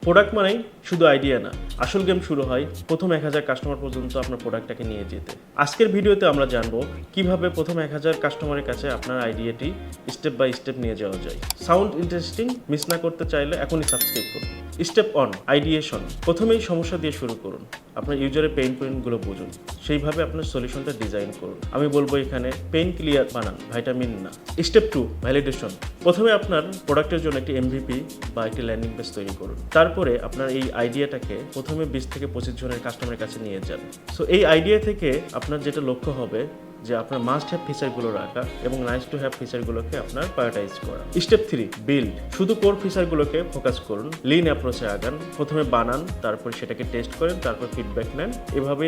Product মানেই শুধু idea না, আসল গেম শুরু হয় প্রথম 1000 কাস্টমার পর্যন্ত আপনার প্রোডাক্টটাকে নিয়ে যেতে। আজকের ভিডিওতে আমরা জানবো কিভাবে প্রথম 1000 কাস্টমারের কাছে আপনার আইডিয়াটি স্টেপ বাই স্টেপ নিয়ে যাওয়া যায়। Sound interesting? মিস না করতে চাইলে এখনই সাবস্ক্রাইব করুন। Step 1, ideation. প্রথমেই সমস্যা দিয়ে শুরু করুন, আপনার ইউজারের পেইন পয়েন্টগুলো বুঝুন, সেইভাবে আপনার সলিউশনটা ডিজাইন করুন। আমি বলবো এখানে পেইন ক্লিয়ার বানান, ভাইটামিন না। Step 2, validation. প্রথমে আপনার প্রোডাক্টের জন্য একটি এমভিপি বা একটি ল্যান্ডিং পেজ তৈরি করুন। তারপরে আপনার এই আইডিয়াটাকে প্রথমে 20 থেকে 25 জনের কাস্টমারের কাছে নিয়ে যান। সো এই আইডিয়া থেকে আপনার যেটা লক্ষ্য হবে যে আপনার মাস্ট হ্যাভ ফিচারগুলো রাখা এবং নাইস টু হ্যাভ ফিচারগুলোকে আপনার প্রায়োরিটাইজ করা। Step 3, build. শুধু কোর ফিচারগুলোকে ফোকাস করুন, লিন অ্যাপ্রোচে আগান। প্রথমে বানান, তারপর সেটাকে টেস্ট করেন, তারপর ফিডব্যাক নেন। এভাবে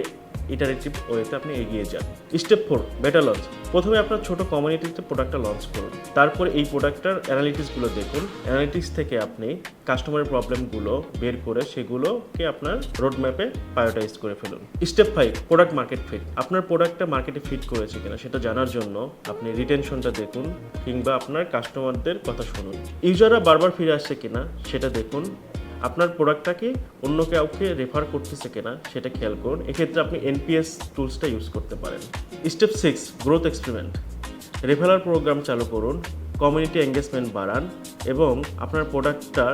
ইটারেটিভ ওয়েতে আপনি এগিয়ে যান। স্টেপ 4, বেটা লঞ্চ। প্রথমে আপনার ছোট কমিউনিটিতে প্রোডাক্টটা লঞ্চ করুন, তারপর এই প্রোডাক্টটার অ্যানালিটিক্সগুলো দেখুন। অ্যানালিটিক্স থেকে আপনি কাস্টমারের প্রবলেমগুলো বের করে সেগুলোকে আপনার রোডম্যাপে প্রায়োরিটাইজ করে ফেলুন। Step 5, product market fit. আপনার প্রোডাক্টটা মার্কেটে ফিট করেছে কিনা সেটা জানার জন্য আপনি রিটেনশনটা দেখুন কিংবা আপনার কাস্টমারদের কথা শুনুন। ইউজাররা বারবার ফিরে আসছে কিনা সেটা দেখুন। আপনার প্রোডাক্টটাকে অন্য কাউকে রেফার করতেছে কিনা সেটা খেয়াল করুন। এক্ষেত্রে আপনি এনপিএস টুলসটা ইউজ করতে পারেন। Step 6, growth experiment. Referral programme চালু করুন, কমিউনিটি এঙ্গেজমেন্ট বাড়ান এবং আপনার প্রোডাক্টটার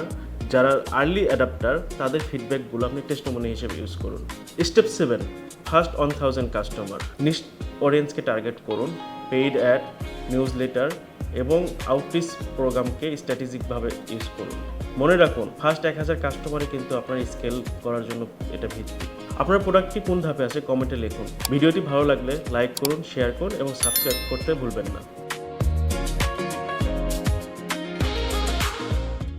যারা আর্লি অ্যাডাপ্টার তাদের ফিডব্যাকগুলো আপনি টেস্টিমনি হিসেবে ইউজ করুন। Step 7, first 1000 customer. নিশ অডিয়েন্সকে টার্গেট করুন, পেইড অ্যাড, নিউজ লেটার এবং আউটরিচ প্রোগ্রামকে স্ট্র্যাটেজিকভাবে ইউজ করুন। মনে রাখুন, ফার্স্ট 1000 কাস্টমারই কিন্তু আপনার স্কেল করার জন্য এটা ভিত্তি। আপনার প্রোডাক্টটি কোন ধাপে আছে কমেন্টে লিখুন। ভিডিওটি ভালো লাগলে লাইক করুন, শেয়ার করুন এবং সাবস্ক্রাইব করতে ভুলবেন না।